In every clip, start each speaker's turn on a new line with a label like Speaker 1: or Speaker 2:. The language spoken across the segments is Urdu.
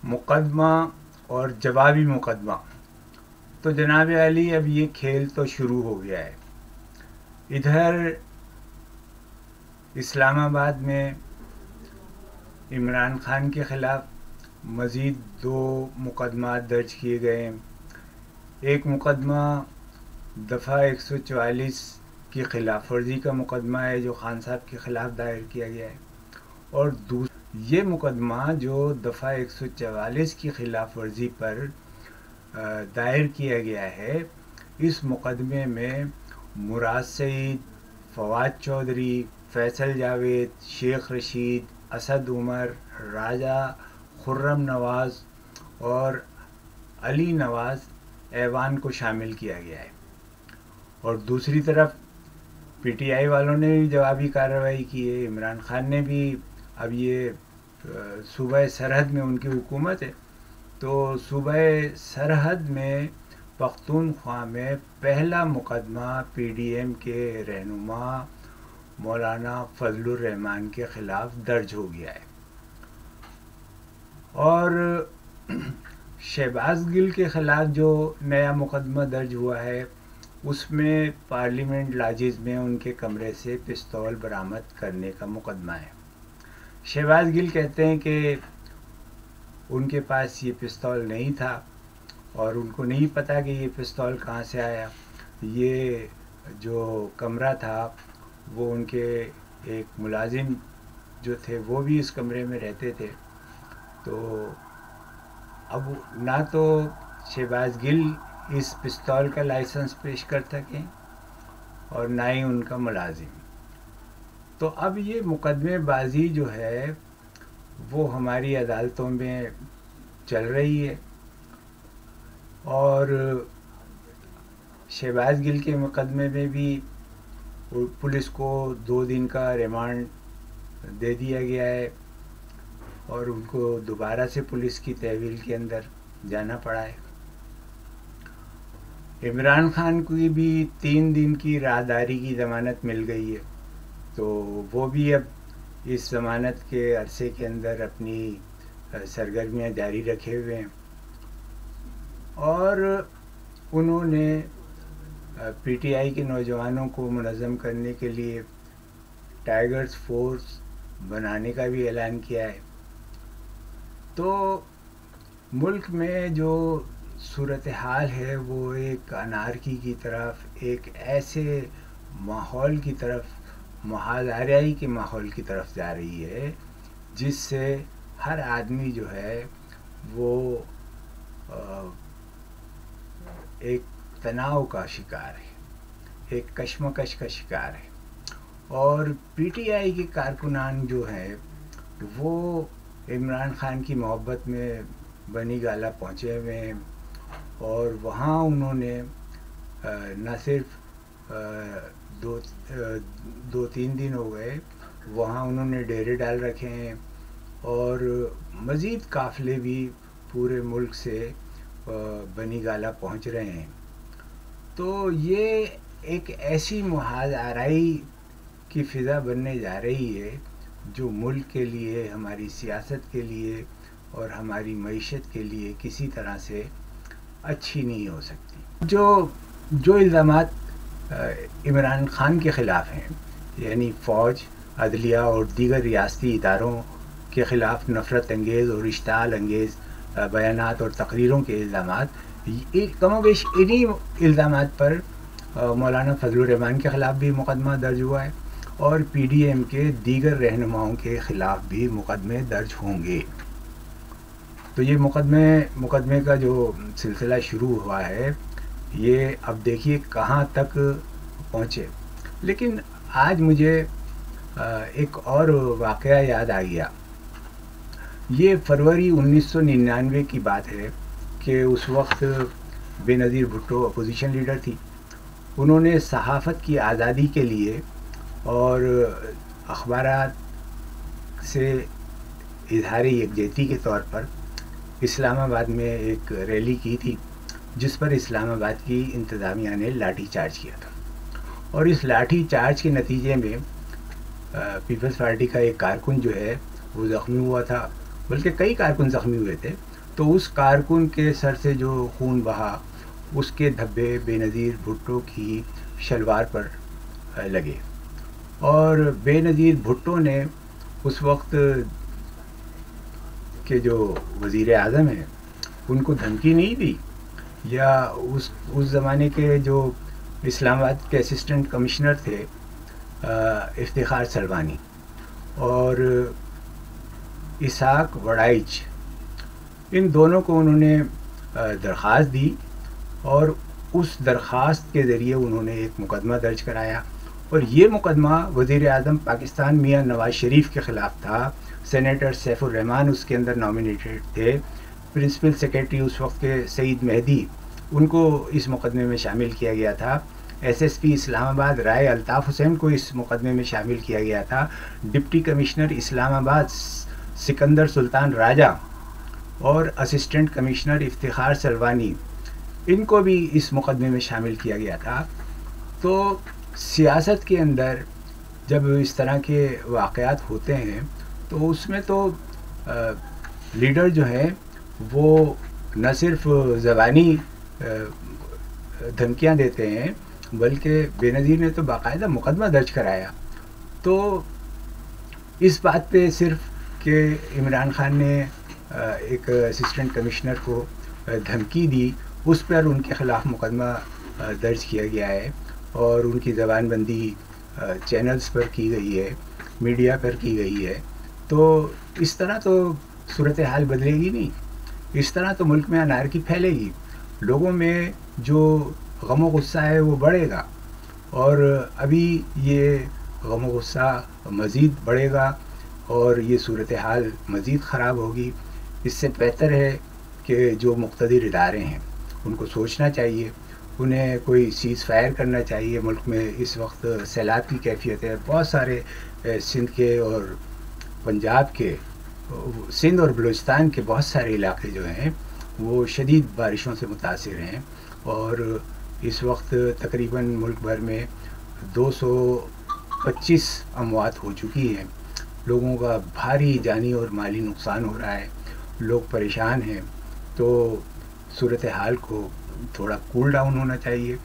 Speaker 1: مقدمہ اور جوابی مقدمہ. تو جناب علی اب یہ کھیل تو شروع ہو گیا ہے. ادھر اسلام آباد میں عمران خان کے خلاف مزید 2 مقدمات درج کیے گئے ہیں. ایک مقدمہ دفعہ 144 کی خلاف ورزی کا مقدمہ ہے جو خان صاحب کے خلاف دائر کیا گیا ہے، اور یہ مقدمہ جو دفعہ 144 کی خلاف ورزی پر دائر کیا گیا ہے، اس مقدمے میں مراد سعید، فواد چودھری، فیصل جاوید، شیخ رشید، اسد عمر، راجہ خرم نواز اور علی نواز ایوان کو شامل کیا گیا ہے. اور دوسری طرف پی ٹی آئی والوں نے بھی جوابی کارروائی کی ہے. عمران خان نے بھی، اب یہ صوبہ سرحد میں ان کی حکومت ہے، تو صوبہ سرحد میں پختونخوا میں پہلا مقدمہ پی ڈی ایم کے رہنما مولانا فضل الرحمان کے خلاف درج ہو گیا ہے. اور شہباز گل کے خلاف جو نیا مقدمہ درج ہوا ہے، اس میں پارلیمنٹ لاجز میں ان کے کمرے سے پستول برآمد کرنے کا مقدمہ ہے. شہباز گل کہتے ہیں کہ ان کے پاس یہ پستول نہیں تھا اور ان کو نہیں پتا کہ یہ پستول کہاں سے آیا. یہ جو کمرہ تھا وہ ان کے ایک ملازم جو تھے وہ بھی اس کمرے میں رہتے تھے. تو اب نہ تو شہباز گل اس پستول کا لائسنس پیش کر سکیں اور نہ ہی ان کا ملازم. تو اب یہ مقدمے بازی جو ہے وہ ہماری عدالتوں میں چل رہی ہے، اور شہباز گل کے مقدمے میں بھی پولیس کو 2 دن کا ریمانڈ دے دیا گیا ہے اور ان کو دوبارہ سے پولیس کی تحویل کے اندر جانا پڑا ہے. عمران خان کو بھی 3 دن کی راہداری کی ضمانت مل گئی ہے، تو وہ بھی اب اس ضمانت کے عرصے کے اندر اپنی سرگرمیاں جاری رکھے ہوئے ہیں. اور انہوں نے پی ٹی آئی کے نوجوانوں کو منظم کرنے کے لیے ٹائیگرز فورس بنانے کا بھی اعلان کیا ہے. تو ملک میں جو صورتحال ہے وہ ایک انارکی کی طرف، ایک ایسے ماحول کی طرف، محاذ آریائی کے ماحول کی طرف جا رہی ہے جس سے ہر آدمی جو ہے وہ ایک تناؤ کا شکار ہے، ایک کشمکش کا شکار ہے. اور پی ٹی آئی کے کارکنان جو ہیں وہ عمران خان کی محبت میں بنی گالہ پہنچے ہوئے ہیں، اور وہاں انہوں نے نہ صرف 2-3 دن ہو گئے وہاں انہوں نے ڈیرے ڈال رکھے ہیں، اور مزید قافلے بھی پورے ملک سے بنی گالہ پہنچ رہے ہیں. تو یہ ایک ایسی محاذ آرائی کی فضا بننے جا رہی ہے جو ملک کے لیے، ہماری سیاست کے لیے اور ہماری معیشت کے لیے کسی طرح سے اچھی نہیں ہو سکتی. جو الزامات عمران خان کے خلاف ہیں، یعنی فوج، عدلیہ اور دیگر ریاستی اداروں کے خلاف نفرت انگیز اور اشتعال انگیز بیانات اور تقریروں کے الزامات، کم و بیش انہی الزامات پر مولانا فضل الرحمان کے خلاف بھی مقدمہ درج ہوا ہے، اور پی ڈی ایم کے دیگر رہنماؤں کے خلاف بھی مقدمے درج ہوں گے. تو یہ مقدمے کا جو سلسلہ شروع ہوا ہے یہ اب دیکھیے کہاں تک پہنچے. لیکن آج مجھے ایک اور واقعہ یاد آ گیا. یہ فروری 1999 کی بات ہے کہ اس وقت بے نظیر بھٹو اپوزیشن لیڈر تھی. انہوں نے صحافت کی آزادی کے لیے اور اخبارات سے اظہار یکجہتی کے طور پر اسلام آباد میں ایک ریلی کی تھی، جس پر اسلام آباد کی انتظامیہ نے لاٹھی چارج کیا تھا. اور اس لاٹھی چارج کے نتیجے میں پیپلز پارٹی کا ایک کارکن جو ہے وہ زخمی ہوا تھا، بلکہ کئی کارکن زخمی ہوئے تھے. تو اس کارکن کے سر سے جو خون بہا اس کے دھبے بے نظیر بھٹو کی شلوار پر لگے، اور بے نظیر بھٹو نے اس وقت کے جو وزیر اعظم ہیں ان کو دھمکی نہیں دی، یا اس زمانے کے جو اسلام آباد کے اسسٹنٹ کمشنر تھے افتخار سلوانی اور اسحاق وڑائچ، ان دونوں کو انہوں نے درخواست دی، اور اس درخواست کے ذریعے انہوں نے ایک مقدمہ درج کرایا، اور یہ مقدمہ وزیر اعظم پاکستان میاں نواز شریف کے خلاف تھا۔ سینیٹر سیف الرحمان اس کے اندر نامینیٹڈ تھے، پرنسپل سیکریٹری اس وقت کے سعید مہدی، ان کو اس مقدمے میں شامل کیا گیا تھا۔ ایس ایس پی اسلام آباد رائے الطاف حسین کو اس مقدمے میں شامل کیا گیا تھا۔ ڈپٹی کمشنر اسلام آباد سکندر سلطان راجہ اور اسسٹنٹ کمشنر افتخار سلوانی، ان کو بھی اس مقدمے میں شامل کیا گیا تھا۔ تو سیاست کے اندر جب اس طرح کے واقعات ہوتے ہیں تو اس میں تو لیڈر جو ہیں وہ نہ صرف زبانی دھمکیاں دیتے ہیں، بلکہ بے نظیر نے تو باقاعدہ مقدمہ درج کرایا۔ تو اس بات پہ صرف کہ عمران خان نے ایک اسسٹنٹ کمشنر کو دھمکی دی، اس پر ان کے خلاف مقدمہ درج کیا گیا ہے، اور ان کی زبان بندی چینلز پر کی گئی ہے، میڈیا پر کی گئی ہے۔ تو اس طرح تو صورتحال بدلے گی نہیں، اس طرح تو ملک میں انارکی پھیلے گی، لوگوں میں جو غم و غصہ ہے وہ بڑھے گا، اور ابھی یہ غم و غصہ مزید بڑھے گا اور یہ صورتحال مزید خراب ہوگی۔ اس سے بہتر ہے کہ جو مقتدر ادارے ہیں ان کو سوچنا چاہیے، انہیں کوئی سیز فائر کرنا چاہیے۔ ملک میں اس وقت سیلاب کی کیفیت ہے، بہت سارے سندھ کے اور پنجاب کے، سندھ اور بلوچستان کے بہت سارے علاقے جو ہیں وہ شدید بارشوں سے متاثر ہیں، اور اس وقت تقریباً ملک بھر میں 225 اموات ہو چکی ہیں، لوگوں کا بھاری جانی اور مالی نقصان ہو رہا ہے، لوگ پریشان ہیں۔ تو صورتحال کو تھوڑا کول ڈاؤن ہونا چاہیے۔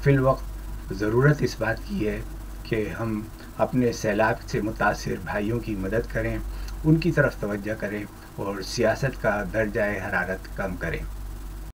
Speaker 1: فی الوقت ضرورت اس بات کی ہے کہ ہم اپنے سیلاب سے متاثر بھائیوں کی مدد کریں، ان کی طرف توجہ کریں اور سیاست کا درجہ حرارت کم کریں۔